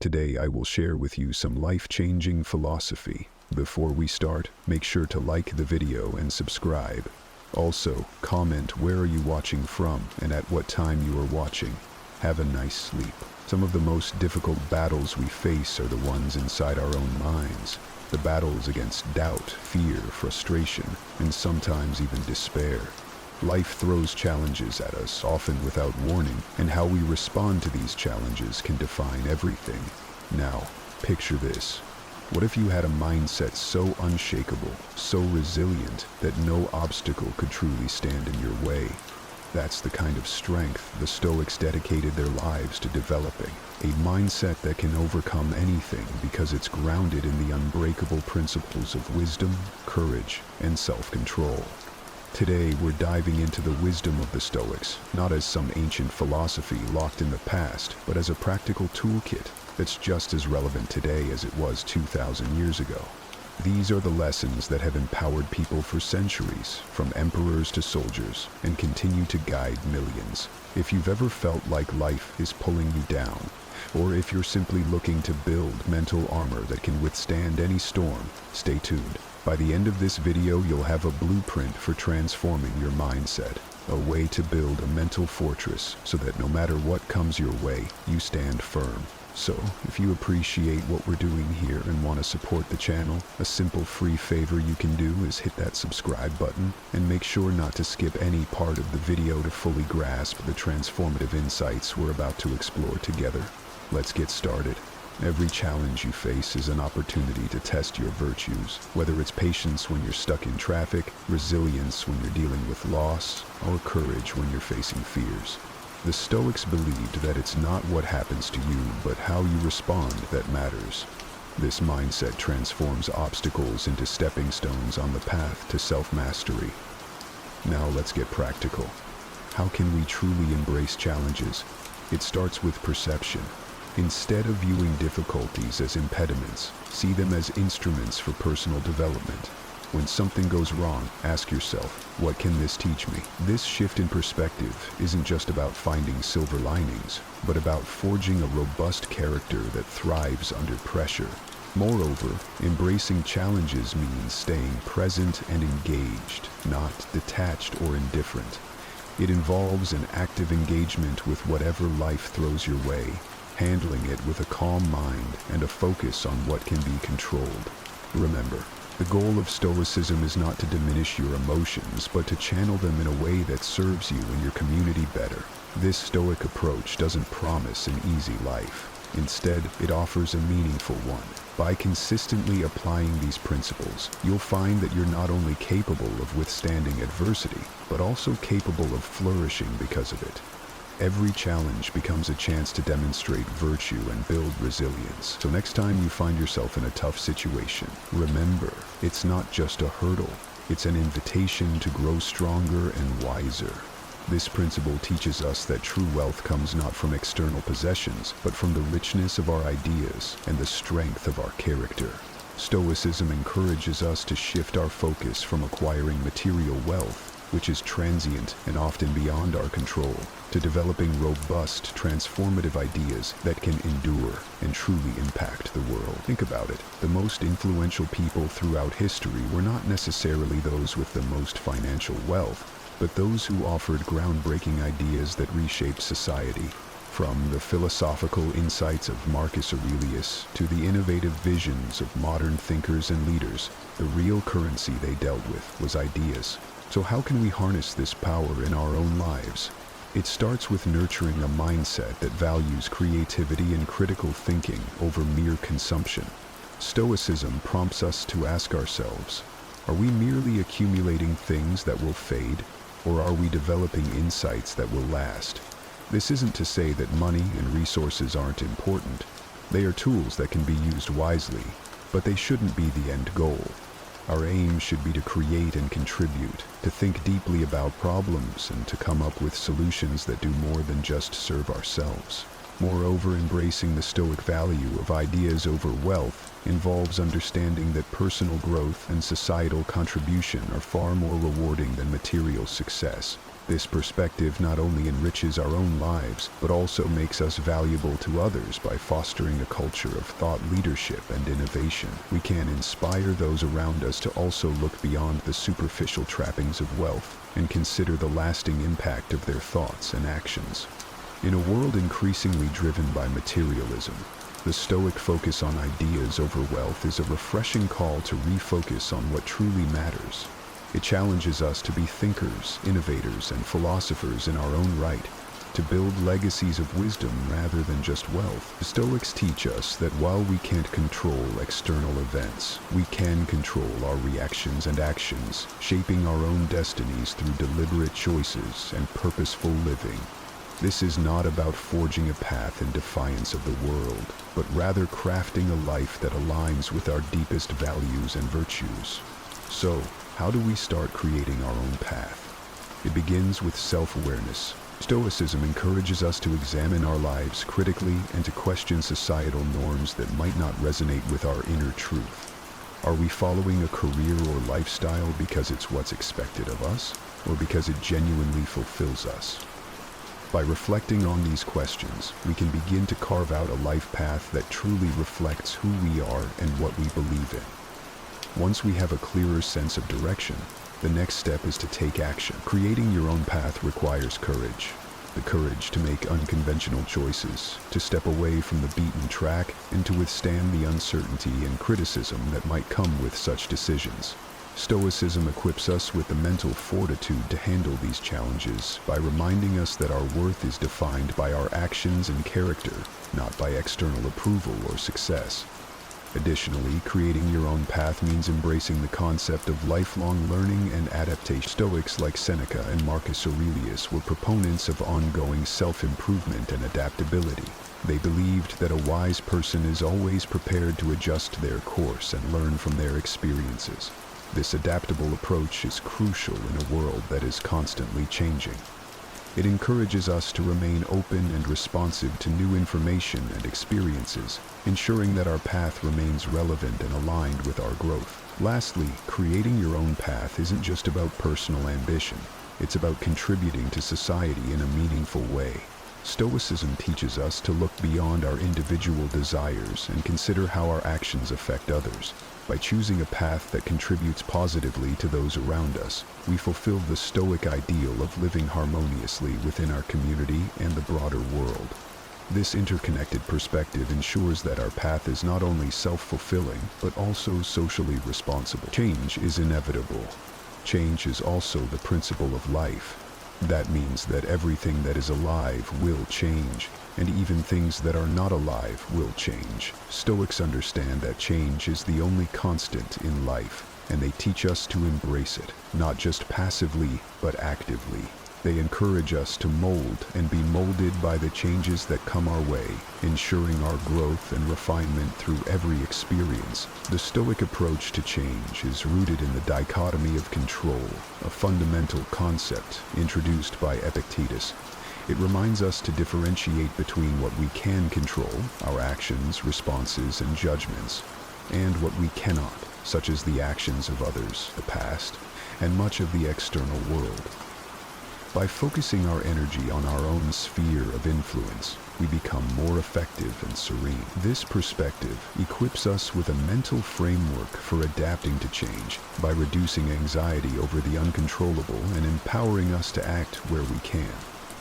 Today I will share with you some life-changing philosophy. Before we start, make sure to like the video and subscribe. Also, comment where are you watching from and at what time you are watching. Have a nice sleep. Some of the most difficult battles we face are the ones inside our own minds. The battles against doubt, fear, frustration, and sometimes even despair. Life throws challenges at us, often without warning, and how we respond to these challenges can define everything. Now, picture this. What if you had a mindset so unshakable, so resilient, that no obstacle could truly stand in your way? That's the kind of strength the Stoics dedicated their lives to developing. A mindset that can overcome anything because it's grounded in the unbreakable principles of wisdom, courage, and self-control. Today, we're diving into the wisdom of the Stoics, not as some ancient philosophy locked in the past, but as a practical toolkit that's just as relevant today as it was 2,000 years ago. These are the lessons that have empowered people for centuries, from emperors to soldiers, and continue to guide millions. If you've ever felt like life is pulling you down, or if you're simply looking to build mental armor that can withstand any storm, stay tuned. By the end of this video, you'll have a blueprint for transforming your mindset, a way to build a mental fortress so that no matter what comes your way, you stand firm. So, if you appreciate what we're doing here and want to support the channel, a simple free favor you can do is hit that subscribe button and make sure not to skip any part of the video to fully grasp the transformative insights we're about to explore together. Let's get started. Every challenge you face is an opportunity to test your virtues, whether it's patience when you're stuck in traffic, resilience when you're dealing with loss, or courage when you're facing fears. The Stoics believed that it's not what happens to you, but how you respond that matters. This mindset transforms obstacles into stepping stones on the path to self-mastery. Now let's get practical. How can we truly embrace challenges? It starts with perception. Instead of viewing difficulties as impediments, see them as instruments for personal development. When something goes wrong, ask yourself, what can this teach me? This shift in perspective isn't just about finding silver linings, but about forging a robust character that thrives under pressure. Moreover, embracing challenges means staying present and engaged, not detached or indifferent. It involves an active engagement with whatever life throws your way, handling it with a calm mind and a focus on what can be controlled. Remember, the goal of Stoicism is not to diminish your emotions, but to channel them in a way that serves you and your community better. This Stoic approach doesn't promise an easy life. Instead, it offers a meaningful one. By consistently applying these principles, you'll find that you're not only capable of withstanding adversity, but also capable of flourishing because of it. Every challenge becomes a chance to demonstrate virtue and build resilience. So next time you find yourself in a tough situation, remember, it's not just a hurdle, it's an invitation to grow stronger and wiser. This principle teaches us that true wealth comes not from external possessions, but from the richness of our ideas and the strength of our character. Stoicism encourages us to shift our focus from acquiring material wealth, which is transient and often beyond our control, to developing robust, transformative ideas that can endure and truly impact the world. Think about it. The most influential people throughout history were not necessarily those with the most financial wealth, but those who offered groundbreaking ideas that reshaped society. From the philosophical insights of Marcus Aurelius to the innovative visions of modern thinkers and leaders, the real currency they dealt with was ideas. So how can we harness this power in our own lives? It starts with nurturing a mindset that values creativity and critical thinking over mere consumption. Stoicism prompts us to ask ourselves, are we merely accumulating things that will fade, or are we developing insights that will last? This isn't to say that money and resources aren't important. They are tools that can be used wisely, but they shouldn't be the end goal. Our aim should be to create and contribute, to think deeply about problems, and to come up with solutions that do more than just serve ourselves. Moreover, embracing the Stoic value of ideas over wealth involves understanding that personal growth and societal contribution are far more rewarding than material success. This perspective not only enriches our own lives, but also makes us valuable to others by fostering a culture of thought leadership and innovation. We can inspire those around us to also look beyond the superficial trappings of wealth and consider the lasting impact of their thoughts and actions. In a world increasingly driven by materialism, the Stoic focus on ideas over wealth is a refreshing call to refocus on what truly matters. It challenges us to be thinkers, innovators, and philosophers in our own right, to build legacies of wisdom rather than just wealth. The Stoics teach us that while we can't control external events, we can control our reactions and actions, shaping our own destinies through deliberate choices and purposeful living. This is not about forging a path in defiance of the world, but rather crafting a life that aligns with our deepest values and virtues. So, how do we start creating our own path? It begins with self-awareness. Stoicism encourages us to examine our lives critically and to question societal norms that might not resonate with our inner truth. Are we following a career or lifestyle because it's what's expected of us, or because it genuinely fulfills us? By reflecting on these questions, we can begin to carve out a life path that truly reflects who we are and what we believe in. Once we have a clearer sense of direction, the next step is to take action. Creating your own path requires courage. The courage to make unconventional choices, to step away from the beaten track, and to withstand the uncertainty and criticism that might come with such decisions. Stoicism equips us with the mental fortitude to handle these challenges by reminding us that our worth is defined by our actions and character, not by external approval or success. Additionally, creating your own path means embracing the concept of lifelong learning and adaptation. Stoics like Seneca and Marcus Aurelius were proponents of ongoing self-improvement and adaptability. They believed that a wise person is always prepared to adjust their course and learn from their experiences. This adaptable approach is crucial in a world that is constantly changing. It encourages us to remain open and responsive to new information and experiences, ensuring that our path remains relevant and aligned with our growth. Lastly, creating your own path isn't just about personal ambition. It's about contributing to society in a meaningful way. Stoicism teaches us to look beyond our individual desires and consider how our actions affect others. By choosing a path that contributes positively to those around us, we fulfill the Stoic ideal of living harmoniously within our community and the broader world. This interconnected perspective ensures that our path is not only self-fulfilling, but also socially responsible. Change is inevitable. Change is also the principle of life. That means that everything that is alive will change, and even things that are not alive will change. Stoics understand that change is the only constant in life, and they teach us to embrace it, not just passively, but actively. They encourage us to mold and be molded by the changes that come our way, ensuring our growth and refinement through every experience. The Stoic approach to change is rooted in the dichotomy of control, a fundamental concept introduced by Epictetus. It reminds us to differentiate between what we can control, our actions, responses, and judgments, and what we cannot, such as the actions of others, the past, and much of the external world. By focusing our energy on our own sphere of influence, we become more effective and serene. This perspective equips us with a mental framework for adapting to change by reducing anxiety over the uncontrollable and empowering us to act where we can.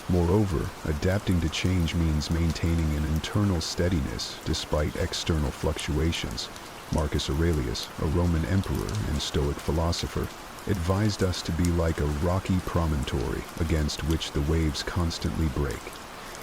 Moreover, adapting to change means maintaining an internal steadiness despite external fluctuations. Marcus Aurelius, a Roman emperor and Stoic philosopher, advised us to be like a rocky promontory against which the waves constantly break.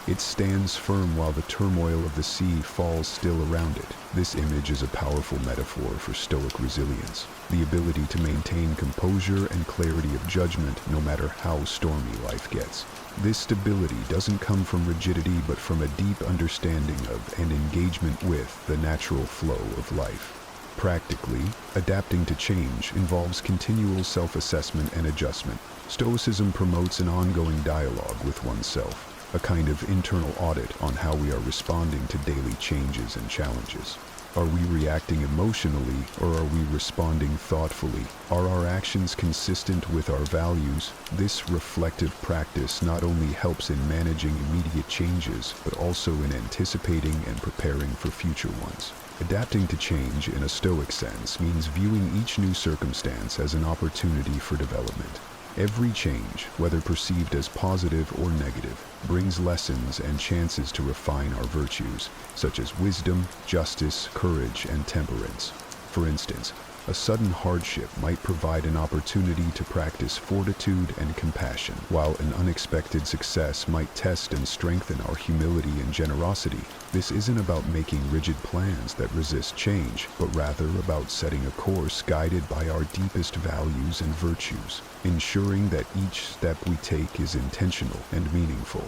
It stands firm while the turmoil of the sea falls still around it. This image is a powerful metaphor for Stoic resilience, the ability to maintain composure and clarity of judgment no matter how stormy life gets. This stability doesn't come from rigidity but from a deep understanding of and engagement with the natural flow of life. Practically, adapting to change involves continual self-assessment and adjustment. Stoicism promotes an ongoing dialogue with oneself, a kind of internal audit on how we are responding to daily changes and challenges. Are we reacting emotionally, or are we responding thoughtfully? Are our actions consistent with our values? This reflective practice not only helps in managing immediate changes, but also in anticipating and preparing for future ones. Adapting to change in a Stoic sense means viewing each new circumstance as an opportunity for development. Every change, whether perceived as positive or negative, brings lessons and chances to refine our virtues, such as wisdom, justice, courage, and temperance. For instance, a sudden hardship might provide an opportunity to practice fortitude and compassion, while an unexpected success might test and strengthen our humility and generosity. This isn't about making rigid plans that resist change, but rather about setting a course guided by our deepest values and virtues, ensuring that each step we take is intentional and meaningful.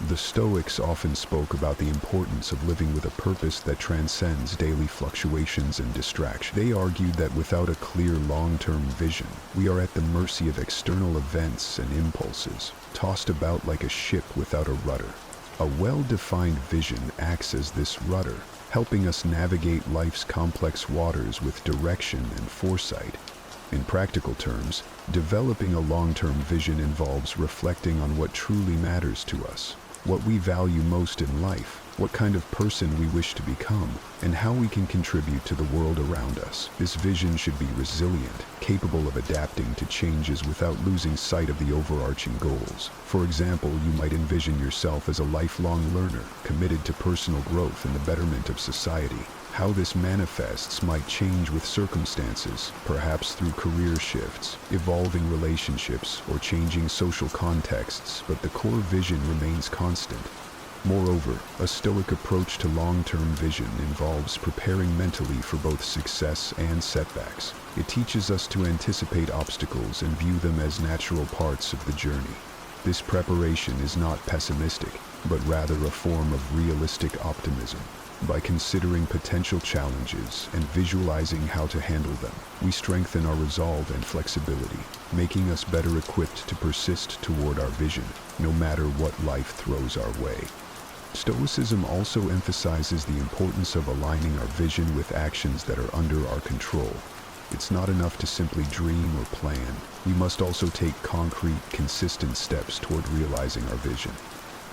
The Stoics often spoke about the importance of living with a purpose that transcends daily fluctuations and distraction. They argued that without a clear long-term vision, we are at the mercy of external events and impulses, tossed about like a ship without a rudder. A well-defined vision acts as this rudder, helping us navigate life's complex waters with direction and foresight. In practical terms, developing a long-term vision involves reflecting on what truly matters to us, what we value most in life, what kind of person we wish to become, and how we can contribute to the world around us. This vision should be resilient, capable of adapting to changes without losing sight of the overarching goals. For example, you might envision yourself as a lifelong learner, committed to personal growth and the betterment of society. How this manifests might change with circumstances, perhaps through career shifts, evolving relationships, or changing social contexts, but the core vision remains constant. Moreover, a Stoic approach to long-term vision involves preparing mentally for both success and setbacks. It teaches us to anticipate obstacles and view them as natural parts of the journey. This preparation is not pessimistic, but rather a form of realistic optimism. By considering potential challenges and visualizing how to handle them, we strengthen our resolve and flexibility, making us better equipped to persist toward our vision, no matter what life throws our way. Stoicism also emphasizes the importance of aligning our vision with actions that are under our control. It's not enough to simply dream or plan. We must also take concrete, consistent steps toward realizing our vision.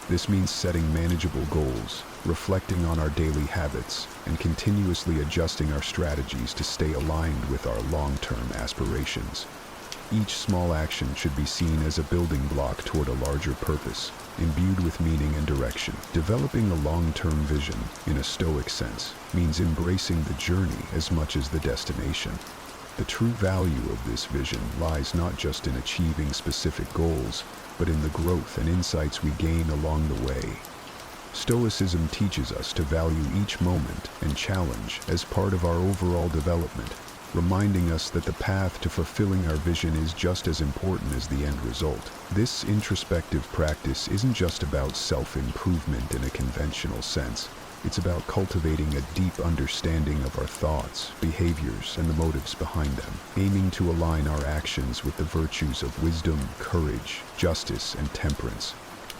This means setting manageable goals, reflecting on our daily habits, and continuously adjusting our strategies to stay aligned with our long-term aspirations. Each small action should be seen as a building block toward a larger purpose, imbued with meaning and direction. Developing a long-term vision, in a Stoic sense, means embracing the journey as much as the destination. The true value of this vision lies not just in achieving specific goals, but in the growth and insights we gain along the way. Stoicism teaches us to value each moment and challenge as part of our overall development, reminding us that the path to fulfilling our vision is just as important as the end result. This introspective practice isn't just about self-improvement in a conventional sense. It's about cultivating a deep understanding of our thoughts, behaviors, and the motives behind them, aiming to align our actions with the virtues of wisdom, courage, justice, and temperance.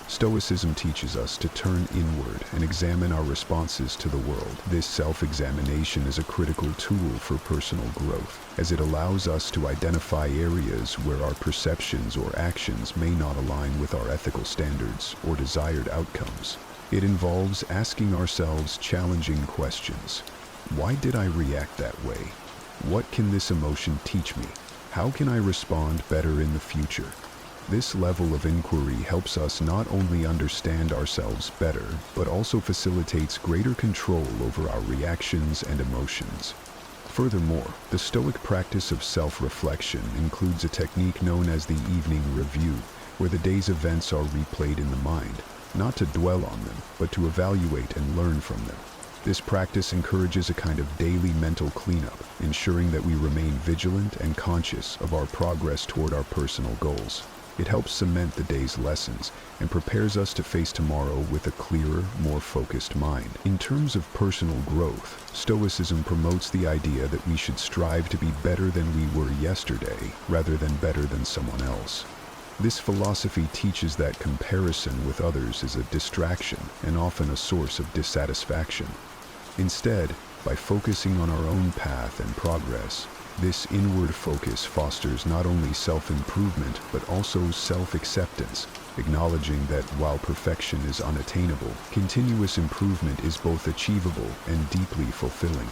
Stoicism teaches us to turn inward and examine our responses to the world. This self-examination is a critical tool for personal growth, as it allows us to identify areas where our perceptions or actions may not align with our ethical standards or desired outcomes. It involves asking ourselves challenging questions. Why did I react that way? What can this emotion teach me? How can I respond better in the future? This level of inquiry helps us not only understand ourselves better, but also facilitates greater control over our reactions and emotions. Furthermore, the Stoic practice of self-reflection includes a technique known as the evening review, where the day's events are replayed in the mind, not to dwell on them, but to evaluate and learn from them. This practice encourages a kind of daily mental cleanup, ensuring that we remain vigilant and conscious of our progress toward our personal goals. It helps cement the day's lessons and prepares us to face tomorrow with a clearer, more focused mind. In terms of personal growth, Stoicism promotes the idea that we should strive to be better than we were yesterday, rather than better than someone else. This philosophy teaches that comparison with others is a distraction and often a source of dissatisfaction. Instead, by focusing on our own path and progress. This inward focus fosters not only self-improvement but also self-acceptance, acknowledging that while perfection is unattainable, continuous improvement is both achievable and deeply fulfilling.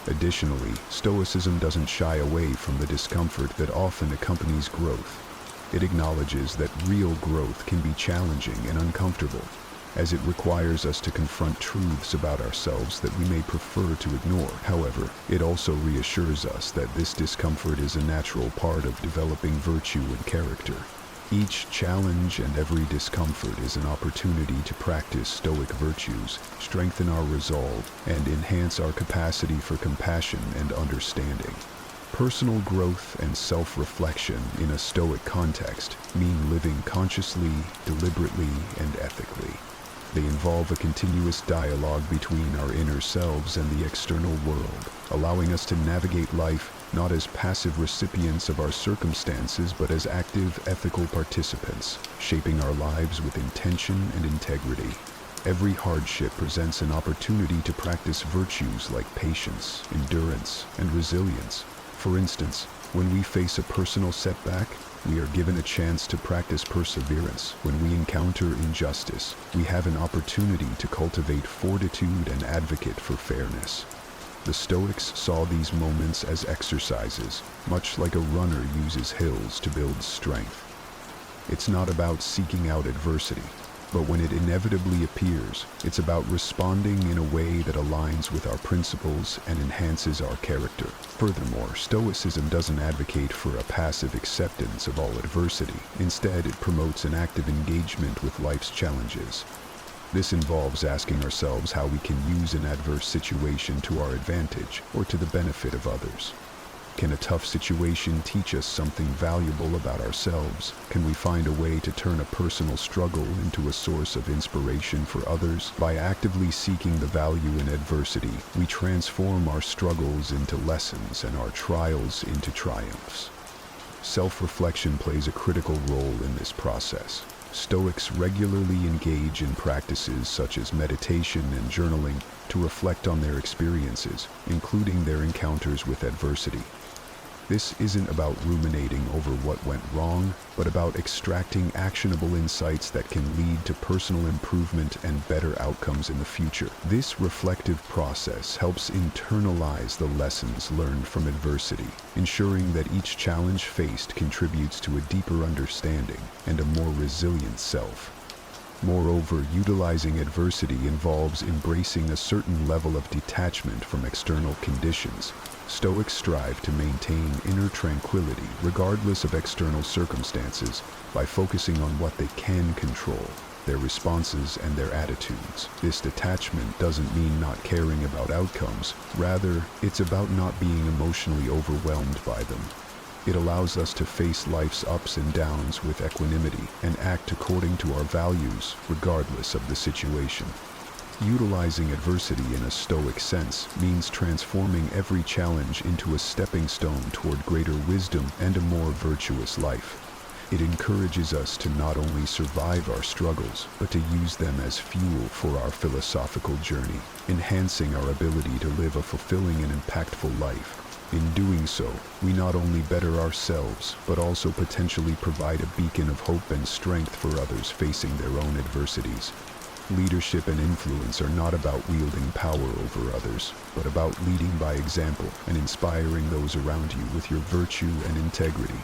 Additionally, Stoicism doesn't shy away from the discomfort that often accompanies growth. It acknowledges that real growth can be challenging and uncomfortable, as it requires us to confront truths about ourselves that we may prefer to ignore. However, it also reassures us that this discomfort is a natural part of developing virtue and character. Each challenge and every discomfort is an opportunity to practice Stoic virtues, strengthen our resolve, and enhance our capacity for compassion and understanding. Personal growth and self-reflection in a Stoic context mean living consciously, deliberately, and ethically. They involve a continuous dialogue between our inner selves and the external world, allowing us to navigate life not as passive recipients of our circumstances but as active ethical participants, shaping our lives with intention and integrity. Every hardship presents an opportunity to practice virtues like patience, endurance, and resilience. For instance, when we face a personal setback, we are given a chance to practice perseverance. When we encounter injustice, we have an opportunity to cultivate fortitude and advocate for fairness. The Stoics saw these moments as exercises, much like a runner uses hills to build strength. It's not about seeking out adversity, but when it inevitably appears, it's about responding in a way that aligns with our principles and enhances our character. Furthermore, Stoicism doesn't advocate for a passive acceptance of all adversity. Instead, it promotes an active engagement with life's challenges. This involves asking ourselves how we can use an adverse situation to our advantage or to the benefit of others. Can a tough situation teach us something valuable about ourselves? Can we find a way to turn a personal struggle into a source of inspiration for others? By actively seeking the value in adversity, we transform our struggles into lessons and our trials into triumphs. Self-reflection plays a critical role in this process. Stoics regularly engage in practices such as meditation and journaling to reflect on their experiences, including their encounters with adversity. This isn't about ruminating over what went wrong, but about extracting actionable insights that can lead to personal improvement and better outcomes in the future. This reflective process helps internalize the lessons learned from adversity, ensuring that each challenge faced contributes to a deeper understanding and a more resilient self. Moreover, utilizing adversity involves embracing a certain level of detachment from external conditions. Stoics strive to maintain inner tranquility regardless of external circumstances by focusing on what they can control, their responses and their attitudes. This detachment doesn't mean not caring about outcomes. Rather, it's about not being emotionally overwhelmed by them. It allows us to face life's ups and downs with equanimity and act according to our values, regardless of the situation. Utilizing adversity in a Stoic sense means transforming every challenge into a stepping stone toward greater wisdom and a more virtuous life. It encourages us to not only survive our struggles, but to use them as fuel for our philosophical journey, enhancing our ability to live a fulfilling and impactful life. In doing so, we not only better ourselves, but also potentially provide a beacon of hope and strength for others facing their own adversities. Leadership and influence are not about wielding power over others, but about leading by example and inspiring those around you with your virtue and integrity.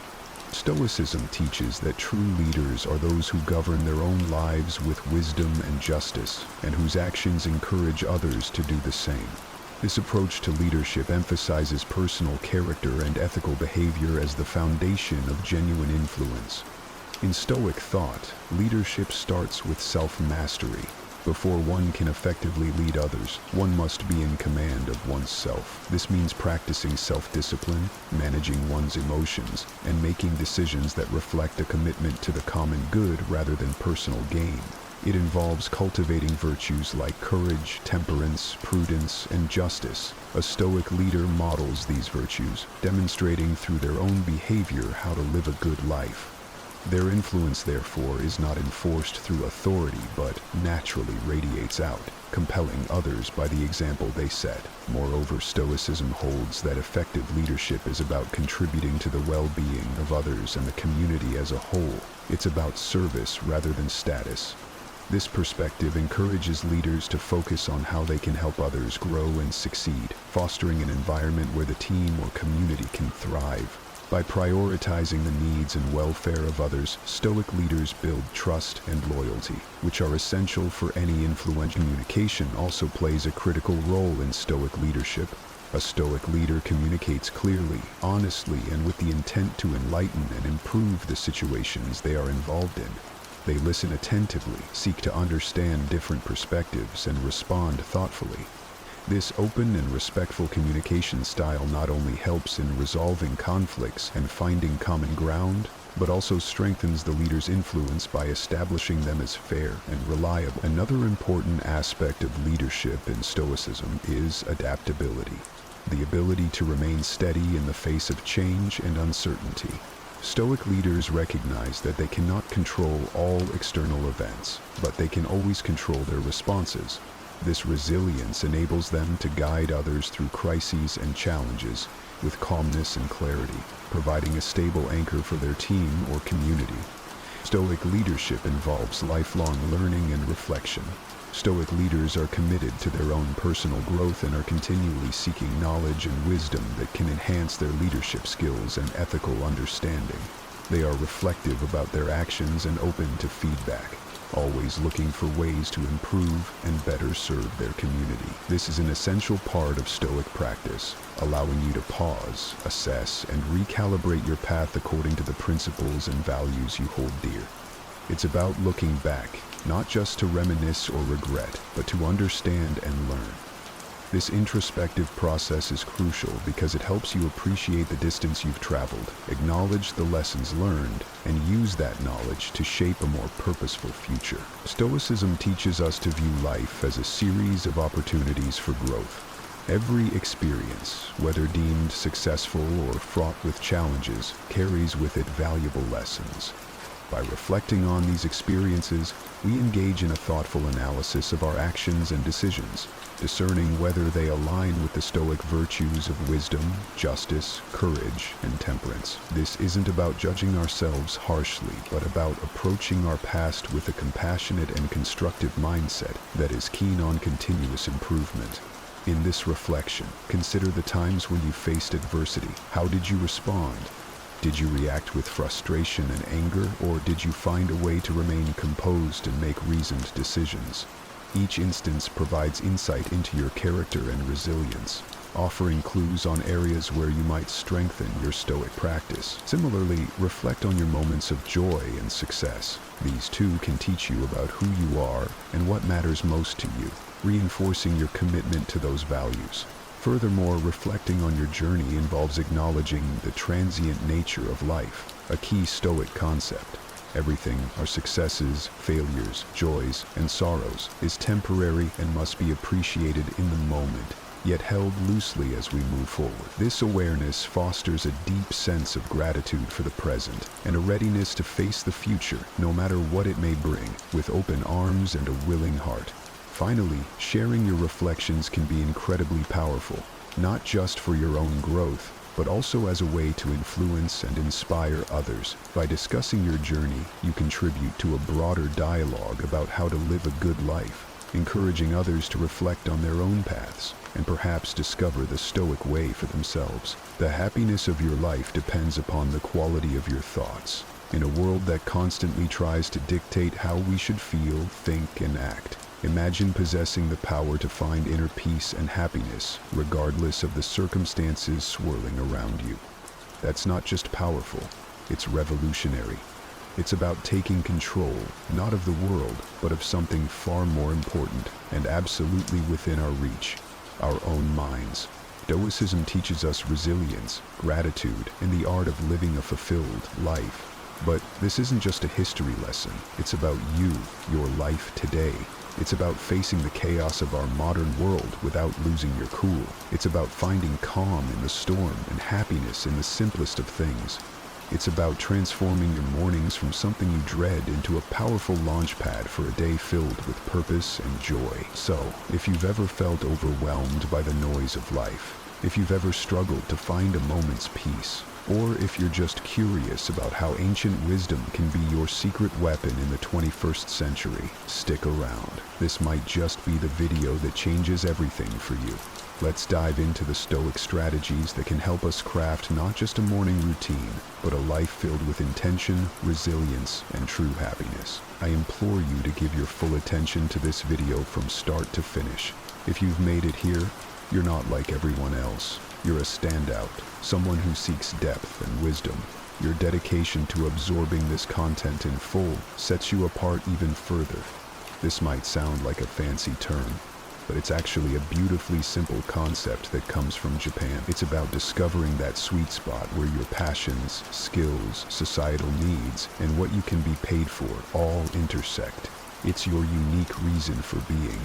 Stoicism teaches that true leaders are those who govern their own lives with wisdom and justice, and whose actions encourage others to do the same. This approach to leadership emphasizes personal character and ethical behavior as the foundation of genuine influence. In Stoic thought, leadership starts with self-mastery. Before one can effectively lead others, one must be in command of one's self. This means practicing self-discipline, managing one's emotions, and making decisions that reflect a commitment to the common good rather than personal gain. It involves cultivating virtues like courage, temperance, prudence, and justice. A Stoic leader models these virtues, demonstrating through their own behavior how to live a good life. Their influence, therefore, is not enforced through authority, but naturally radiates out, compelling others by the example they set. Moreover, Stoicism holds that effective leadership is about contributing to the well-being of others and the community as a whole. It's about service rather than status. This perspective encourages leaders to focus on how they can help others grow and succeed, fostering an environment where the team or community can thrive. By prioritizing the needs and welfare of others, Stoic leaders build trust and loyalty, which are essential for any influential. Communication also plays a critical role in Stoic leadership. A Stoic leader communicates clearly, honestly, and with the intent to enlighten and improve the situations they are involved in. They listen attentively, seek to understand different perspectives, and respond thoughtfully. This open and respectful communication style not only helps in resolving conflicts and finding common ground, but also strengthens the leader's influence by establishing them as fair and reliable. Another important aspect of leadership in Stoicism is adaptability, the ability to remain steady in the face of change and uncertainty. Stoic leaders recognize that they cannot control all external events, but they can always control their responses. This resilience enables them to guide others through crises and challenges with calmness and clarity, providing a stable anchor for their team or community. Stoic leadership involves lifelong learning and reflection. Stoic leaders are committed to their own personal growth and are continually seeking knowledge and wisdom that can enhance their leadership skills and ethical understanding. They are reflective about their actions and open to feedback, always looking for ways to improve and better serve their community. This is an essential part of Stoic practice, allowing you to pause, assess, and recalibrate your path according to the principles and values you hold dear. It's about looking back, not just to reminisce or regret, but to understand and learn. This introspective process is crucial because it helps you appreciate the distance you've traveled, acknowledge the lessons learned, and use that knowledge to shape a more purposeful future. Stoicism teaches us to view life as a series of opportunities for growth. Every experience, whether deemed successful or fraught with challenges, carries with it valuable lessons. By reflecting on these experiences, we engage in a thoughtful analysis of our actions and decisions, discerning whether they align with the Stoic virtues of wisdom, justice, courage, and temperance. This isn't about judging ourselves harshly, but about approaching our past with a compassionate and constructive mindset that is keen on continuous improvement. In this reflection, consider the times when you faced adversity. How did you respond? Did you react with frustration and anger, or did you find a way to remain composed and make reasoned decisions? Each instance provides insight into your character and resilience, offering clues on areas where you might strengthen your Stoic practice. Similarly, reflect on your moments of joy and success. These too can teach you about who you are and what matters most to you, reinforcing your commitment to those values. Furthermore, reflecting on your journey involves acknowledging the transient nature of life, a key Stoic concept. Everything, our successes, failures, joys, and sorrows, is temporary and must be appreciated in the moment, yet held loosely as we move forward. This awareness fosters a deep sense of gratitude for the present and a readiness to face the future, no matter what it may bring, with open arms and a willing heart. Finally, sharing your reflections can be incredibly powerful, not just for your own growth, but also as a way to influence and inspire others. By discussing your journey, you contribute to a broader dialogue about how to live a good life, encouraging others to reflect on their own paths and perhaps discover the Stoic way for themselves. The happiness of your life depends upon the quality of your thoughts. In a world that constantly tries to dictate how we should feel, think, and act, imagine possessing the power to find inner peace and happiness, regardless of the circumstances swirling around you. That's not just powerful, it's revolutionary. It's about taking control, not of the world, but of something far more important and absolutely within our reach, our own minds. Stoicism teaches us resilience, gratitude, and the art of living a fulfilled life. But this isn't just a history lesson. It's about you, your life today. It's about facing the chaos of our modern world without losing your cool. It's about finding calm in the storm and happiness in the simplest of things. It's about transforming your mornings from something you dread into a powerful launchpad for a day filled with purpose and joy. So, if you've ever felt overwhelmed by the noise of life, if you've ever struggled to find a moment's peace, or if you're just curious about how ancient wisdom can be your secret weapon in the 21st century, stick around. This might just be the video that changes everything for you. Let's dive into the Stoic strategies that can help us craft not just a morning routine, but a life filled with intention, resilience, and true happiness. I implore you to give your full attention to this video from start to finish. If you've made it here, you're not like everyone else. You're a standout, someone who seeks depth and wisdom. Your dedication to absorbing this content in full sets you apart even further. This might sound like a fancy term, but it's actually a beautifully simple concept that comes from Japan. It's about discovering that sweet spot where your passions, skills, societal needs, and what you can be paid for all intersect. It's your unique reason for being.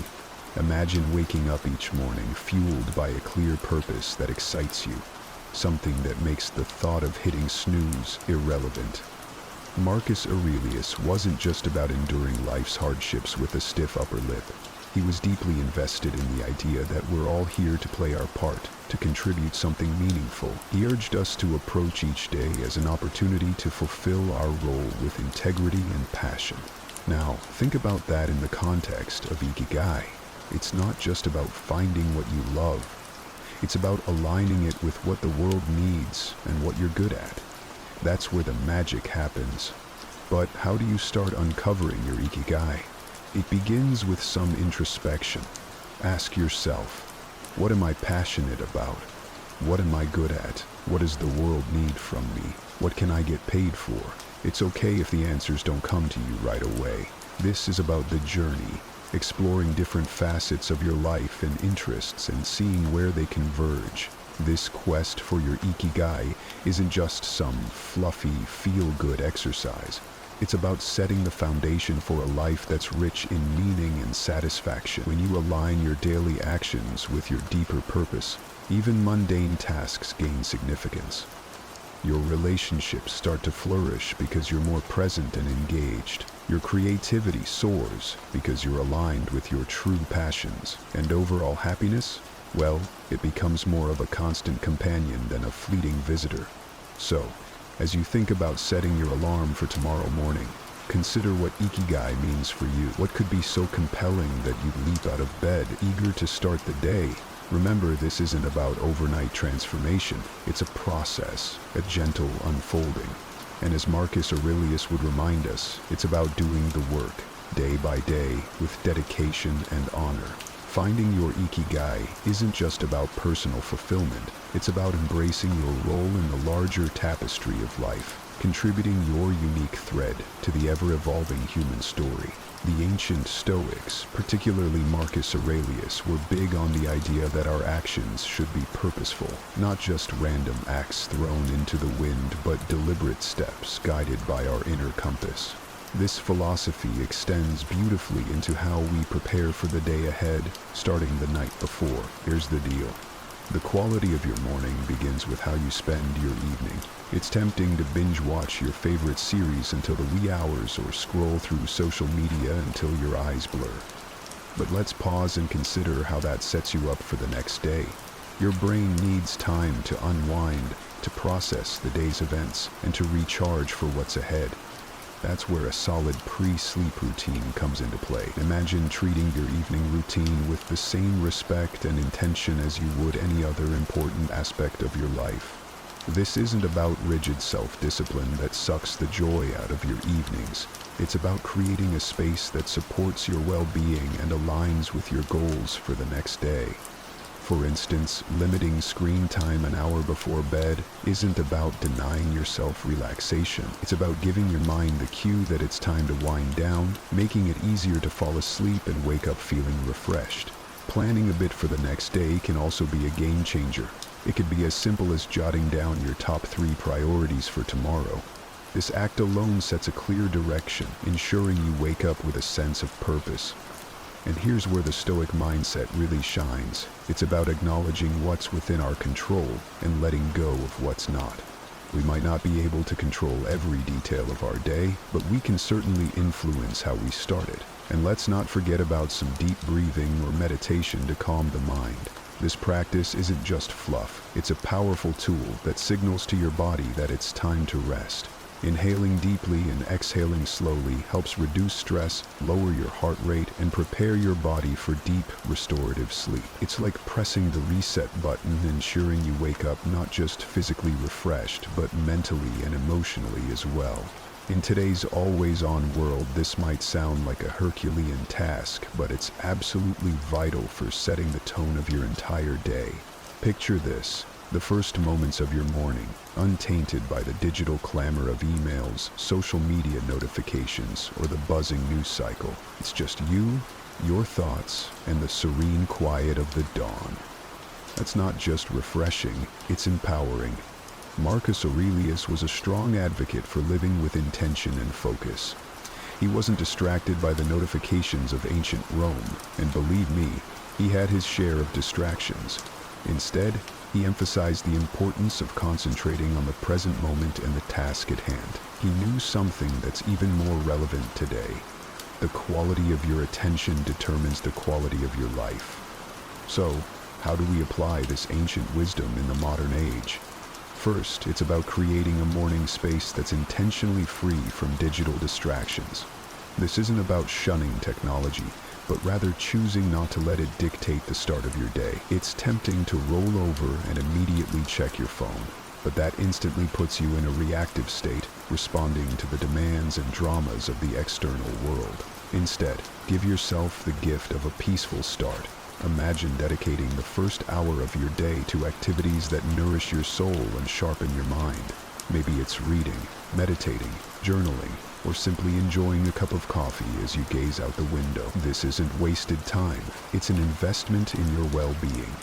Imagine waking up each morning fueled by a clear purpose that excites you, something that makes the thought of hitting snooze irrelevant. Marcus Aurelius wasn't just about enduring life's hardships with a stiff upper lip. He was deeply invested in the idea that we're all here to play our part, to contribute something meaningful. He urged us to approach each day as an opportunity to fulfill our role with integrity and passion. Now, think about that in the context of Ikigai. It's not just about finding what you love. It's about aligning it with what the world needs and what you're good at. That's where the magic happens. But how do you start uncovering your Ikigai? It begins with some introspection. Ask yourself, what am I passionate about? What am I good at? What does the world need from me? What can I get paid for? It's okay if the answers don't come to you right away. This is about the journey, exploring different facets of your life and interests and seeing where they converge. This quest for your Ikigai isn't just some fluffy, feel-good exercise. It's about setting the foundation for a life that's rich in meaning and satisfaction. When you align your daily actions with your deeper purpose, even mundane tasks gain significance. Your relationships start to flourish because you're more present and engaged. Your creativity soars because you're aligned with your true passions. And overall happiness? Well, it becomes more of a constant companion than a fleeting visitor. So, as you think about setting your alarm for tomorrow morning, consider what Ikigai means for you. What could be so compelling that you'd leap out of bed, eager to start the day? Remember, this isn't about overnight transformation. It's a process, a gentle unfolding. And as Marcus Aurelius would remind us, it's about doing the work, day by day, with dedication and honor. Finding your Ikigai isn't just about personal fulfillment. It's about embracing your role in the larger tapestry of life, contributing your unique thread to the ever-evolving human story. The ancient Stoics, particularly Marcus Aurelius, were big on the idea that our actions should be purposeful, not just random acts thrown into the wind, but deliberate steps guided by our inner compass. This philosophy extends beautifully into how we prepare for the day ahead, starting the night before. Here's the deal. The quality of your morning begins with how you spend your evening. It's tempting to binge watch your favorite series until the wee hours or scroll through social media until your eyes blur. But let's pause and consider how that sets you up for the next day. Your brain needs time to unwind, to process the day's events, and to recharge for what's ahead. That's where a solid pre-sleep routine comes into play. Imagine treating your evening routine with the same respect and intention as you would any other important aspect of your life. This isn't about rigid self-discipline that sucks the joy out of your evenings. It's about creating a space that supports your well-being and aligns with your goals for the next day. For instance, limiting screen time an hour before bed isn't about denying yourself relaxation. It's about giving your mind the cue that it's time to wind down, making it easier to fall asleep and wake up feeling refreshed. Planning a bit for the next day can also be a game changer. It could be as simple as jotting down your top 3 priorities for tomorrow. This act alone sets a clear direction, ensuring you wake up with a sense of purpose. And here's where the Stoic mindset really shines. It's about acknowledging what's within our control and letting go of what's not. We might not be able to control every detail of our day, but we can certainly influence how we start it. And let's not forget about some deep breathing or meditation to calm the mind. This practice isn't just fluff, it's a powerful tool that signals to your body that it's time to rest. Inhaling deeply and exhaling slowly helps reduce stress, lower your heart rate, and prepare your body for deep, restorative sleep. It's like pressing the reset button, ensuring you wake up not just physically refreshed, but mentally and emotionally as well. In today's always-on world, this might sound like a Herculean task, but it's absolutely vital for setting the tone of your entire day. Picture this. The first moments of your morning, untainted by the digital clamor of emails, social media notifications, or the buzzing news cycle. It's just you, your thoughts, and the serene quiet of the dawn. That's not just refreshing, it's empowering. Marcus Aurelius was a strong advocate for living with intention and focus. He wasn't distracted by the notifications of ancient Rome, and believe me, he had his share of distractions. Instead, he emphasized the importance of concentrating on the present moment and the task at hand. He knew something that's even more relevant today. The quality of your attention determines the quality of your life. So, how do we apply this ancient wisdom in the modern age? First, it's about creating a morning space that's intentionally free from digital distractions. This isn't about shunning technology, but rather choosing not to let it dictate the start of your day. It's tempting to roll over and immediately check your phone, but that instantly puts you in a reactive state, responding to the demands and dramas of the external world. Instead, give yourself the gift of a peaceful start. Imagine dedicating the first hour of your day to activities that nourish your soul and sharpen your mind. Maybe it's reading, meditating, journaling, or simply enjoying a cup of coffee as you gaze out the window. This isn't wasted time, it's an investment in your well-being.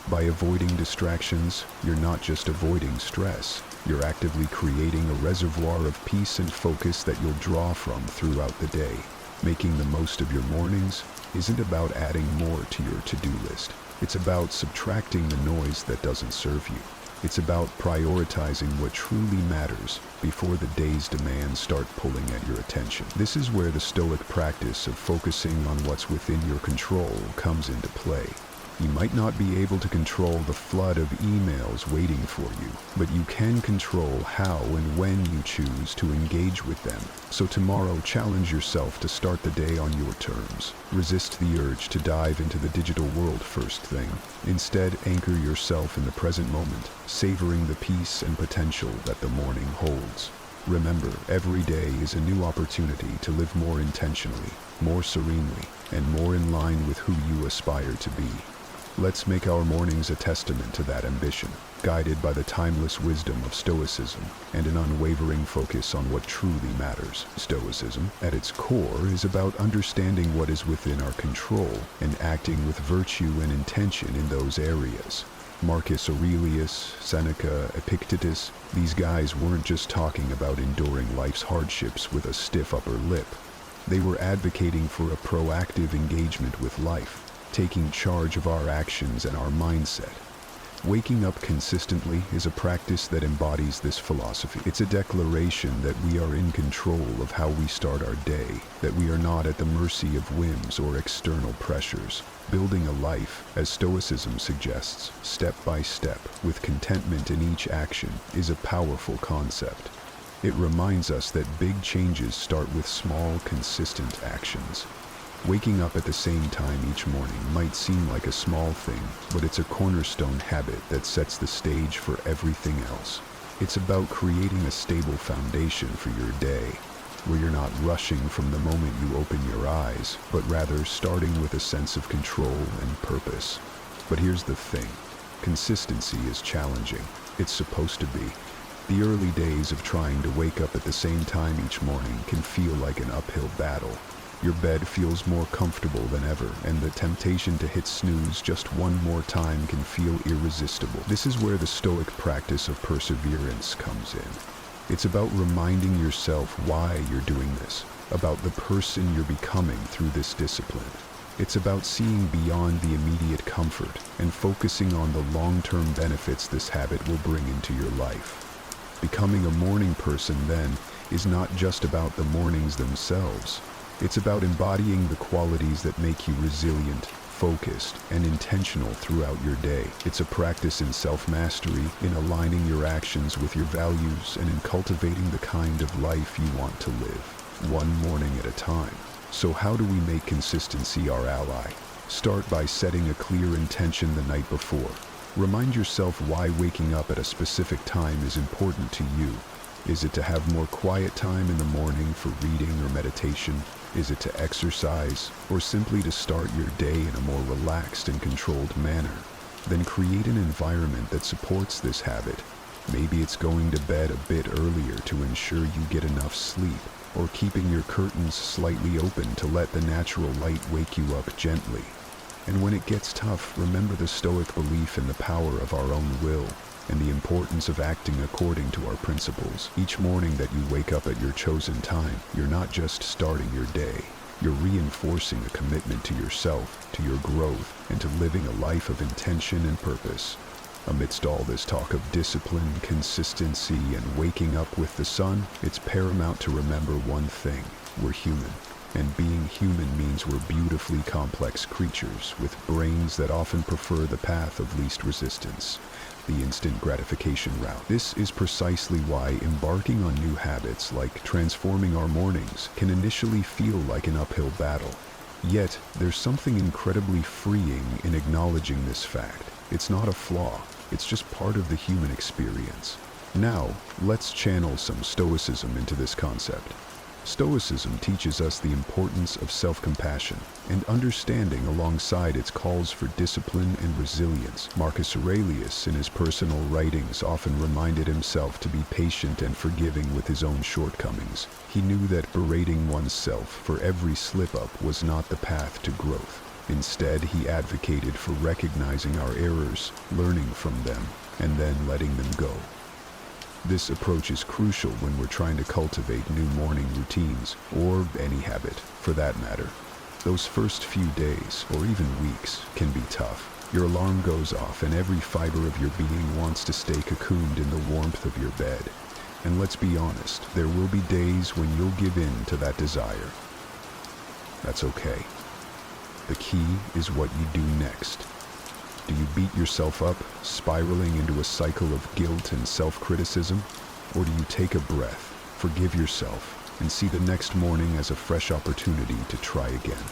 By avoiding distractions, you're not just avoiding stress, you're actively creating a reservoir of peace and focus that you'll draw from throughout the day. Making the most of your mornings isn't about adding more to your to-do list. It's about subtracting the noise that doesn't serve you. It's about prioritizing what truly matters before the day's demands start pulling at your attention. This is where the Stoic practice of focusing on what's within your control comes into play. You might not be able to control the flood of emails waiting for you, but you can control how and when you choose to engage with them. So tomorrow, challenge yourself to start the day on your terms. Resist the urge to dive into the digital world first thing. Instead, anchor yourself in the present moment, savoring the peace and potential that the morning holds. Remember, every day is a new opportunity to live more intentionally, more serenely, and more in line with who you aspire to be. Let's make our mornings a testament to that ambition, guided by the timeless wisdom of Stoicism and an unwavering focus on what truly matters. Stoicism, at its core, is about understanding what is within our control and acting with virtue and intention in those areas. Marcus Aurelius, Seneca, Epictetus, these guys weren't just talking about enduring life's hardships with a stiff upper lip. They were advocating for a proactive engagement with life, taking charge of our actions and our mindset. Waking up consistently is a practice that embodies this philosophy. It's a declaration that we are in control of how we start our day, that we are not at the mercy of whims or external pressures. Building a life, as Stoicism suggests, step by step, with contentment in each action, is a powerful concept. It reminds us that big changes start with small, consistent actions. Waking up at the same time each morning might seem like a small thing, but it's a cornerstone habit that sets the stage for everything else. It's about creating a stable foundation for your day, where you're not rushing from the moment you open your eyes, but rather starting with a sense of control and purpose. But here's the thing, consistency is challenging. It's supposed to be. The early days of trying to wake up at the same time each morning can feel like an uphill battle. Your bed feels more comfortable than ever, and the temptation to hit snooze just one more time can feel irresistible. This is where the Stoic practice of perseverance comes in. It's about reminding yourself why you're doing this, about the person you're becoming through this discipline. It's about seeing beyond the immediate comfort and focusing on the long-term benefits this habit will bring into your life. Becoming a morning person, then, is not just about the mornings themselves. It's about embodying the qualities that make you resilient, focused, and intentional throughout your day. It's a practice in self-mastery, in aligning your actions with your values, and in cultivating the kind of life you want to live, one morning at a time. So how do we make consistency our ally? Start by setting a clear intention the night before. Remind yourself why waking up at a specific time is important to you. Is it to have more quiet time in the morning for reading or meditation? Is it to exercise, or simply to start your day in a more relaxed and controlled manner? Then create an environment that supports this habit. Maybe it's going to bed a bit earlier to ensure you get enough sleep, or keeping your curtains slightly open to let the natural light wake you up gently. And when it gets tough, remember the Stoic belief in the power of our own will and the importance of acting according to our principles. Each morning that you wake up at your chosen time, you're not just starting your day. You're reinforcing a commitment to yourself, to your growth, and to living a life of intention and purpose. Amidst all this talk of discipline, consistency, and waking up with the sun, it's paramount to remember one thing: we're human. And being human means we're beautifully complex creatures with brains that often prefer the path of least resistance, the instant gratification route. This is precisely why embarking on new habits like transforming our mornings can initially feel like an uphill battle. Yet, there's something incredibly freeing in acknowledging this fact. It's not a flaw, it's just part of the human experience. Now, let's channel some Stoicism into this concept. Stoicism teaches us the importance of self-compassion and understanding alongside its calls for discipline and resilience. Marcus Aurelius, in his personal writings, often reminded himself to be patient and forgiving with his own shortcomings. He knew that berating oneself for every slip-up was not the path to growth. Instead, he advocated for recognizing our errors, learning from them, and then letting them go. This approach is crucial when we're trying to cultivate new morning routines, or any habit, for that matter. Those first few days, or even weeks, can be tough. Your alarm goes off and every fiber of your being wants to stay cocooned in the warmth of your bed. And let's be honest, there will be days when you'll give in to that desire. That's okay. The key is what you do next. Do you beat yourself up, spiraling into a cycle of guilt and self-criticism? Or do you take a breath, forgive yourself, and see the next morning as a fresh opportunity to try again?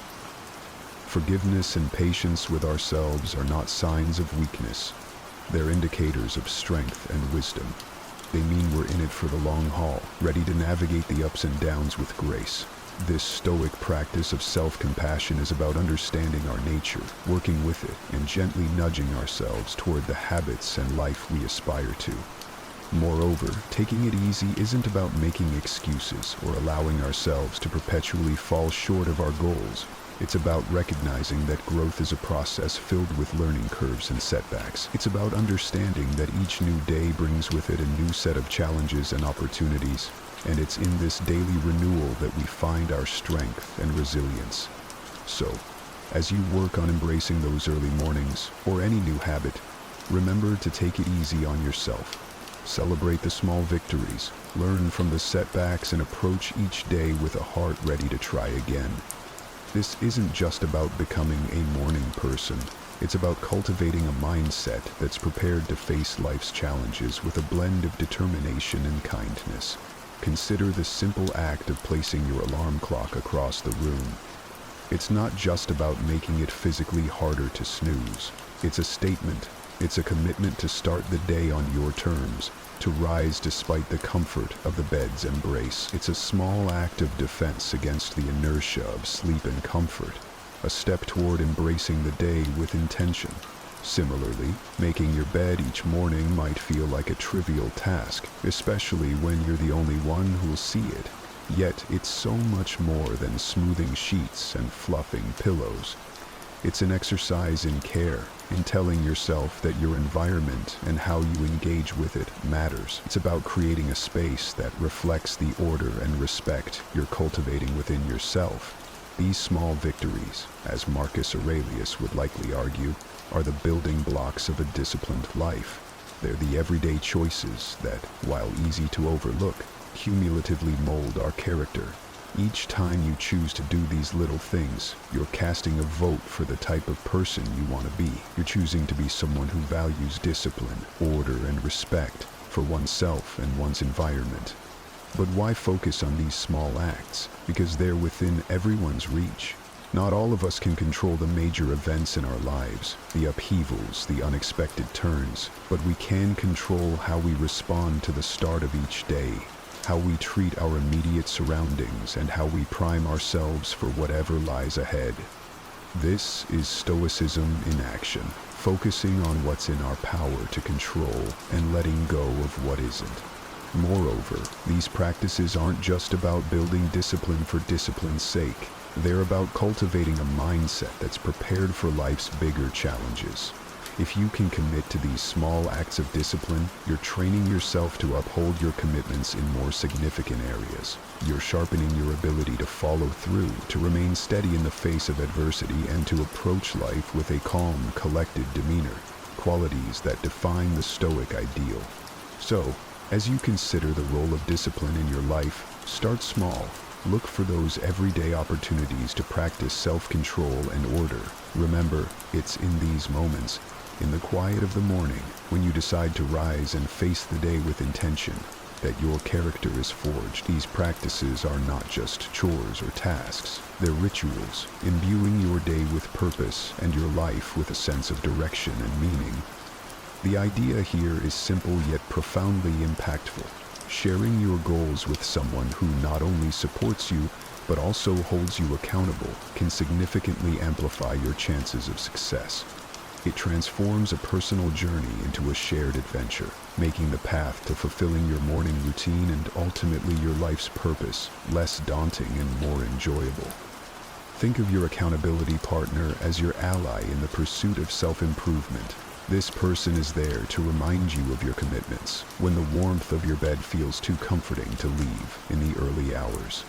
Forgiveness and patience with ourselves are not signs of weakness. They're indicators of strength and wisdom. They mean we're in it for the long haul, ready to navigate the ups and downs with grace. This Stoic practice of self-compassion is about understanding our nature, working with it, and gently nudging ourselves toward the habits and life we aspire to. Moreover, taking it easy isn't about making excuses or allowing ourselves to perpetually fall short of our goals. It's about recognizing that growth is a process filled with learning curves and setbacks. It's about understanding that each new day brings with it a new set of challenges and opportunities. And it's in this daily renewal that we find our strength and resilience. So, as you work on embracing those early mornings, or any new habit, remember to take it easy on yourself. Celebrate the small victories, learn from the setbacks, and approach each day with a heart ready to try again. This isn't just about becoming a morning person. It's about cultivating a mindset that's prepared to face life's challenges with a blend of determination and kindness. Consider the simple act of placing your alarm clock across the room. It's not just about making it physically harder to snooze. It's a statement. It's a commitment to start the day on your terms, to rise despite the comfort of the bed's embrace. It's a small act of defense against the inertia of sleep and comfort, a step toward embracing the day with intention. Similarly, making your bed each morning might feel like a trivial task, especially when you're the only one who'll see it. Yet, it's so much more than smoothing sheets and fluffing pillows. It's an exercise in care, in telling yourself that your environment and how you engage with it matters. It's about creating a space that reflects the order and respect you're cultivating within yourself. These small victories, as Marcus Aurelius would likely argue, are the building blocks of a disciplined life. They're the everyday choices that, while easy to overlook, cumulatively mold our character. Each time you choose to do these little things, you're casting a vote for the type of person you want to be. You're choosing to be someone who values discipline, order, and respect for oneself and one's environment. But why focus on these small acts? Because they're within everyone's reach. Not all of us can control the major events in our lives, the upheavals, the unexpected turns, but we can control how we respond to the start of each day, how we treat our immediate surroundings, and how we prime ourselves for whatever lies ahead. This is Stoicism in action, focusing on what's in our power to control and letting go of what isn't. Moreover, these practices aren't just about building discipline for discipline's sake. They're about cultivating a mindset that's prepared for life's bigger challenges. If you can commit to these small acts of discipline, you're training yourself to uphold your commitments in more significant areas. You're sharpening your ability to follow through, to remain steady in the face of adversity, and to approach life with a calm, collected demeanor, qualities that define the Stoic ideal. So, as you consider the role of discipline in your life, start small. Look for those everyday opportunities to practice self-control and order. Remember, it's in these moments, in the quiet of the morning, when you decide to rise and face the day with intention, that your character is forged. These practices are not just chores or tasks. They're rituals, imbuing your day with purpose and your life with a sense of direction and meaning. The idea here is simple yet profoundly impactful. Sharing your goals with someone who not only supports you, but also holds you accountable, can significantly amplify your chances of success. It transforms a personal journey into a shared adventure, making the path to fulfilling your morning routine and ultimately your life's purpose less daunting and more enjoyable. Think of your accountability partner as your ally in the pursuit of self-improvement. This person is there to remind you of your commitments when the warmth of your bed feels too comforting to leave in the early hours.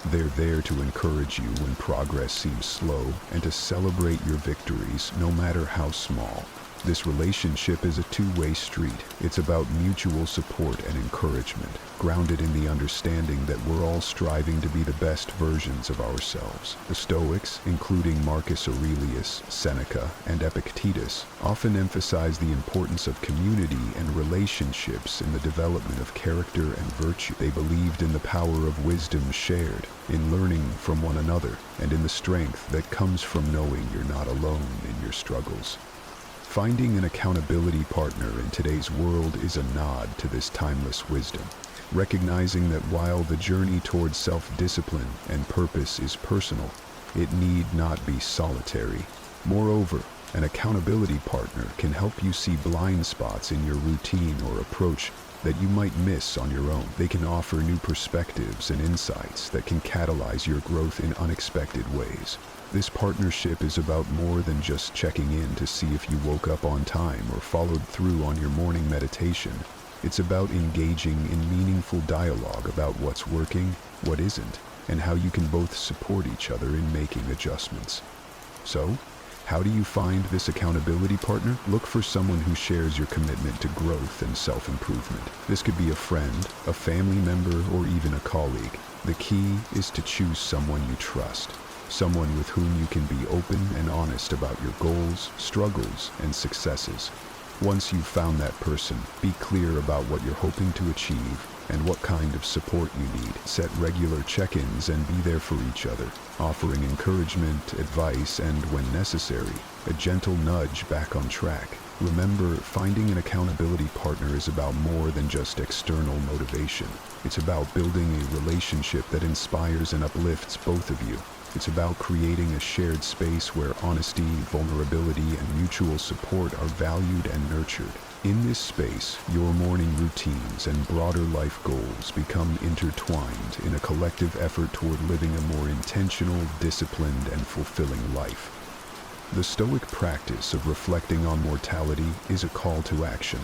They're there to encourage you when progress seems slow and to celebrate your victories, no matter how small. This relationship is a two-way street. It's about mutual support and encouragement, grounded in the understanding that we're all striving to be the best versions of ourselves. The Stoics, including Marcus Aurelius, Seneca, and Epictetus, often emphasize the importance of community and relationships in the development of character and virtue. They believed in the power of wisdom shared, in learning from one another, and in the strength that comes from knowing you're not alone in your struggles. Finding an accountability partner in today's world is a nod to this timeless wisdom, recognizing that while the journey towards self-discipline and purpose is personal, it need not be solitary. Moreover, an accountability partner can help you see blind spots in your routine or approach that you might miss on your own. They can offer new perspectives and insights that can catalyze your growth in unexpected ways. This partnership is about more than just checking in to see if you woke up on time or followed through on your morning meditation. It's about engaging in meaningful dialogue about what's working, what isn't, and how you can both support each other in making adjustments. So, how do you find this accountability partner? Look for someone who shares your commitment to growth and self-improvement. This could be a friend, a family member, or even a colleague. The key is to choose someone you trust. Someone with whom you can be open and honest about your goals, struggles, and successes. Once you've found that person, be clear about what you're hoping to achieve and what kind of support you need. Set regular check-ins and be there for each other, offering encouragement, advice, and, when necessary, a gentle nudge back on track. Remember, finding an accountability partner is about more than just external motivation. It's about building a relationship that inspires and uplifts both of you. It's about creating a shared space where honesty, vulnerability, and mutual support are valued and nurtured. In this space, your morning routines and broader life goals become intertwined in a collective effort toward living a more intentional, disciplined, and fulfilling life. The Stoic practice of reflecting on mortality is a call to action,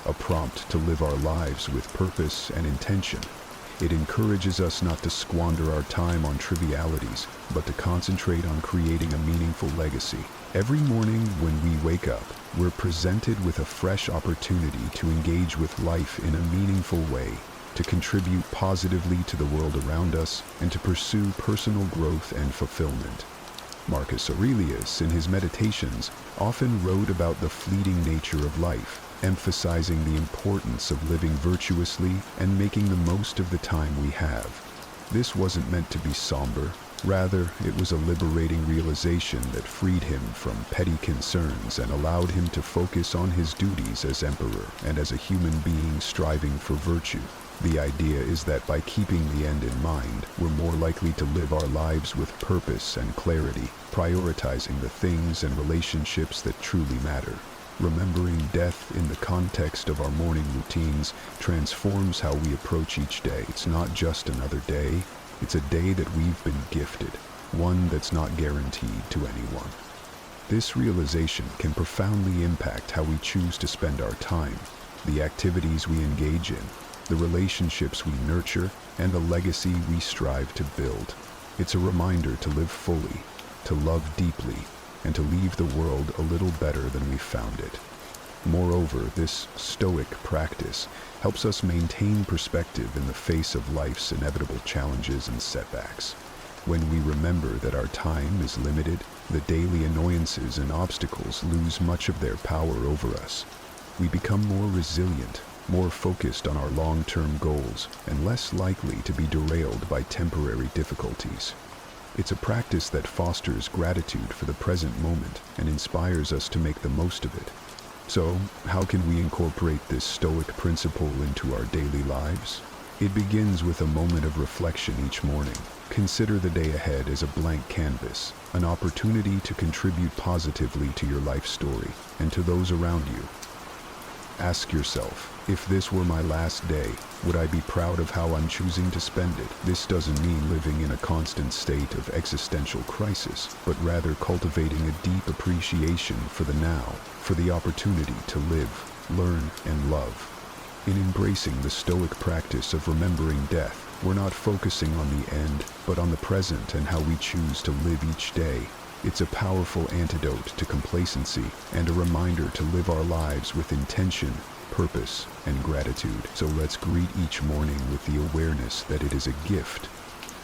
a prompt to live our lives with purpose and intention. It encourages us not to squander our time on trivialities, but to concentrate on creating a meaningful legacy. Every morning when we wake up, we're presented with a fresh opportunity to engage with life in a meaningful way, to contribute positively to the world around us, and to pursue personal growth and fulfillment. Marcus Aurelius, in his Meditations, often wrote about the fleeting nature of life, emphasizing the importance of living virtuously and making the most of the time we have. This wasn't meant to be somber. Rather, it was a liberating realization that freed him from petty concerns and allowed him to focus on his duties as emperor and as a human being striving for virtue. The idea is that by keeping the end in mind, we're more likely to live our lives with purpose and clarity, prioritizing the things and relationships that truly matter. Remembering death in the context of our morning routines transforms how we approach each day. It's not just another day, it's a day that we've been gifted, one that's not guaranteed to anyone. This realization can profoundly impact how we choose to spend our time, the activities we engage in, the relationships we nurture, and the legacy we strive to build. It's a reminder to live fully, to love deeply, and to leave the world a little better than we found it. Moreover, this Stoic practice helps us maintain perspective in the face of life's inevitable challenges and setbacks. When we remember that our time is limited, the daily annoyances and obstacles lose much of their power over us. We become more resilient, more focused on our long-term goals, and less likely to be derailed by temporary difficulties. It's a practice that fosters gratitude for the present moment and inspires us to make the most of it. So, how can we incorporate this Stoic principle into our daily lives? It begins with a moment of reflection each morning. Consider the day ahead as a blank canvas, an opportunity to contribute positively to your life story and to those around you. Ask yourself, if this were my last day, would I be proud of how I'm choosing to spend it? This doesn't mean living in a constant state of existential crisis, but rather cultivating a deep appreciation for the now, for the opportunity to live, learn, and love. In embracing the Stoic practice of remembering death, we're not focusing on the end, but on the present and how we choose to live each day. It's a powerful antidote to complacency and a reminder to live our lives with intention, purpose, and gratitude. So let's greet each morning with the awareness that it is a gift,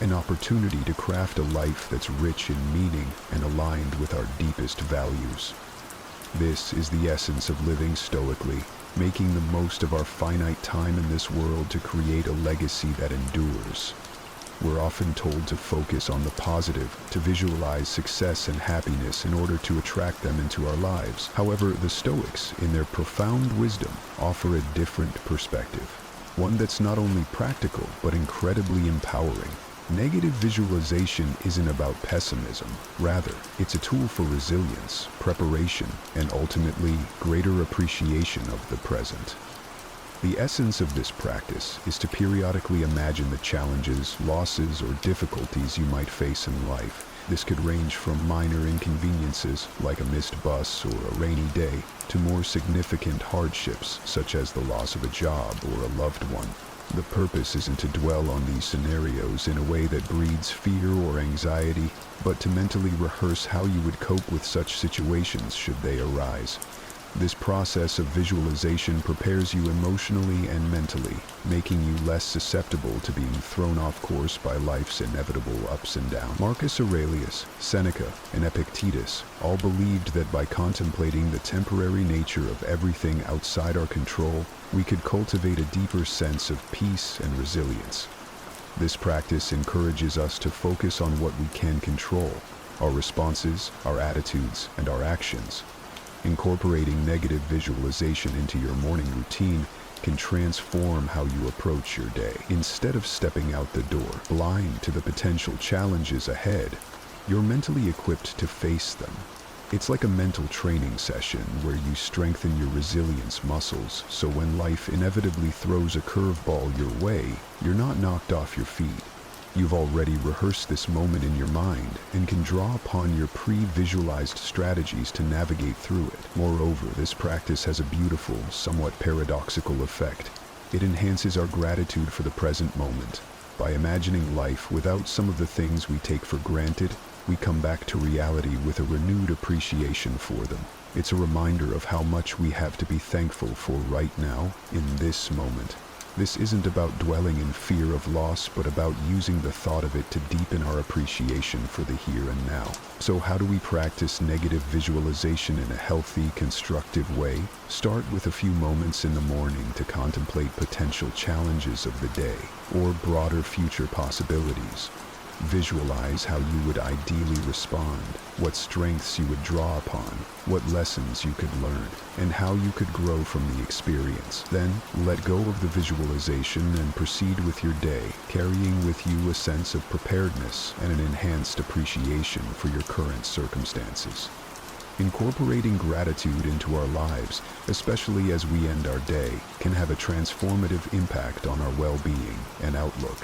an opportunity to craft a life that's rich in meaning and aligned with our deepest values. This is the essence of living stoically, making the most of our finite time in this world to create a legacy that endures. We're often told to focus on the positive, to visualize success and happiness in order to attract them into our lives. However, the Stoics, in their profound wisdom, offer a different perspective, one that's not only practical, but incredibly empowering. Negative visualization isn't about pessimism. Rather, it's a tool for resilience, preparation, and ultimately, greater appreciation of the present. The essence of this practice is to periodically imagine the challenges, losses, or difficulties you might face in life. This could range from minor inconveniences, like a missed bus or a rainy day, to more significant hardships, such as the loss of a job or a loved one. The purpose isn't to dwell on these scenarios in a way that breeds fear or anxiety, but to mentally rehearse how you would cope with such situations should they arise. This process of visualization prepares you emotionally and mentally, making you less susceptible to being thrown off course by life's inevitable ups and downs. Marcus Aurelius, Seneca, and Epictetus all believed that by contemplating the temporary nature of everything outside our control, we could cultivate a deeper sense of peace and resilience. This practice encourages us to focus on what we can control, our responses, our attitudes, and our actions. Incorporating negative visualization into your morning routine can transform how you approach your day. Instead of stepping out the door, blind to the potential challenges ahead, you're mentally equipped to face them. It's like a mental training session where you strengthen your resilience muscles, so when life inevitably throws a curveball your way, you're not knocked off your feet. You've already rehearsed this moment in your mind and can draw upon your pre-visualized strategies to navigate through it. Moreover, this practice has a beautiful, somewhat paradoxical effect. It enhances our gratitude for the present moment. By imagining life without some of the things we take for granted, we come back to reality with a renewed appreciation for them. It's a reminder of how much we have to be thankful for right now, in this moment. This isn't about dwelling in fear of loss, but about using the thought of it to deepen our appreciation for the here and now. So how do we practice negative visualization in a healthy, constructive way? Start with a few moments in the morning to contemplate potential challenges of the day or broader future possibilities. Visualize how you would ideally respond, what strengths you would draw upon, what lessons you could learn, and how you could grow from the experience. Then, let go of the visualization and proceed with your day, carrying with you a sense of preparedness and an enhanced appreciation for your current circumstances. Incorporating gratitude into our lives, especially as we end our day, can have a transformative impact on our well-being and outlook.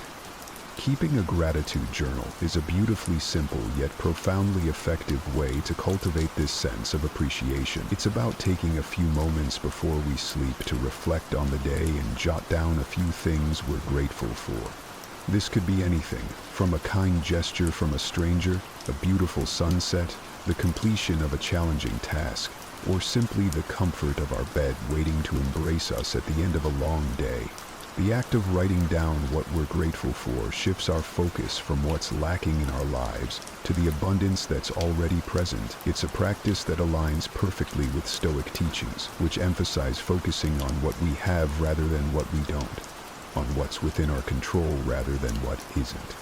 Keeping a gratitude journal is a beautifully simple yet profoundly effective way to cultivate this sense of appreciation. It's about taking a few moments before we sleep to reflect on the day and jot down a few things we're grateful for. This could be anything, from a kind gesture from a stranger, a beautiful sunset, the completion of a challenging task, or simply the comfort of our bed waiting to embrace us at the end of a long day. The act of writing down what we're grateful for shifts our focus from what's lacking in our lives to the abundance that's already present. It's a practice that aligns perfectly with Stoic teachings, which emphasize focusing on what we have rather than what we don't, on what's within our control rather than what isn't.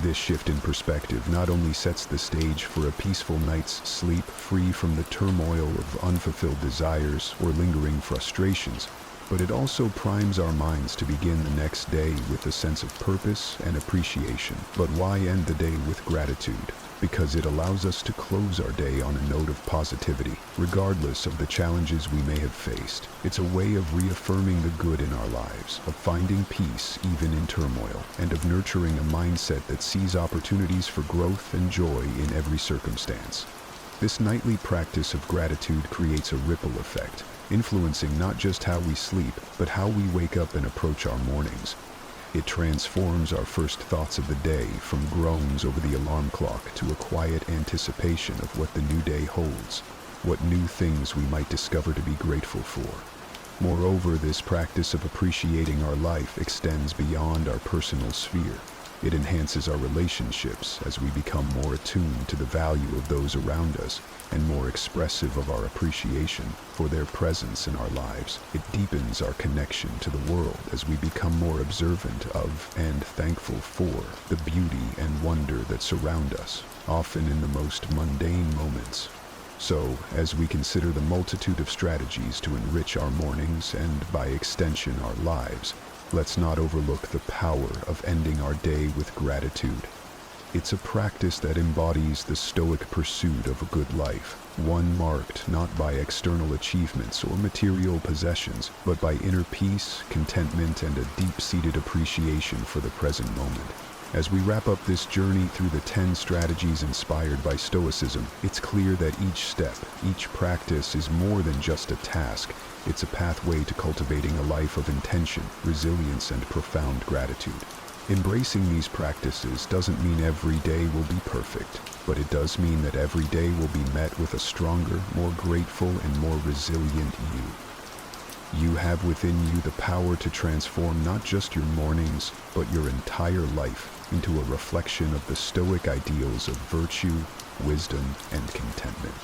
This shift in perspective not only sets the stage for a peaceful night's sleep free from the turmoil of unfulfilled desires or lingering frustrations, but it also primes our minds to begin the next day with a sense of purpose and appreciation. But why end the day with gratitude? Because it allows us to close our day on a note of positivity, regardless of the challenges we may have faced. It's a way of reaffirming the good in our lives, of finding peace even in turmoil, and of nurturing a mindset that sees opportunities for growth and joy in every circumstance. This nightly practice of gratitude creates a ripple effect, influencing not just how we sleep, but how we wake up and approach our mornings. It transforms our first thoughts of the day from groans over the alarm clock to a quiet anticipation of what the new day holds, what new things we might discover to be grateful for. Moreover, this practice of appreciating our life extends beyond our personal sphere. It enhances our relationships as we become more attuned to the value of those around us and more expressive of our appreciation for their presence in our lives. It deepens our connection to the world as we become more observant of and thankful for the beauty and wonder that surround us, often in the most mundane moments. So, as we consider the multitude of strategies to enrich our mornings and, by extension, our lives, let's not overlook the power of ending our day with gratitude. It's a practice that embodies the Stoic pursuit of a good life, one marked not by external achievements or material possessions, but by inner peace, contentment, and a deep-seated appreciation for the present moment. As we wrap up this journey through the 10 strategies inspired by Stoicism, it's clear that each step, each practice is more than just a task. It's a pathway to cultivating a life of intention, resilience, and profound gratitude. Embracing these practices doesn't mean every day will be perfect, but it does mean that every day will be met with a stronger, more grateful, and more resilient you. You have within you the power to transform not just your mornings, but your entire life into a reflection of the Stoic ideals of virtue, wisdom, and contentment.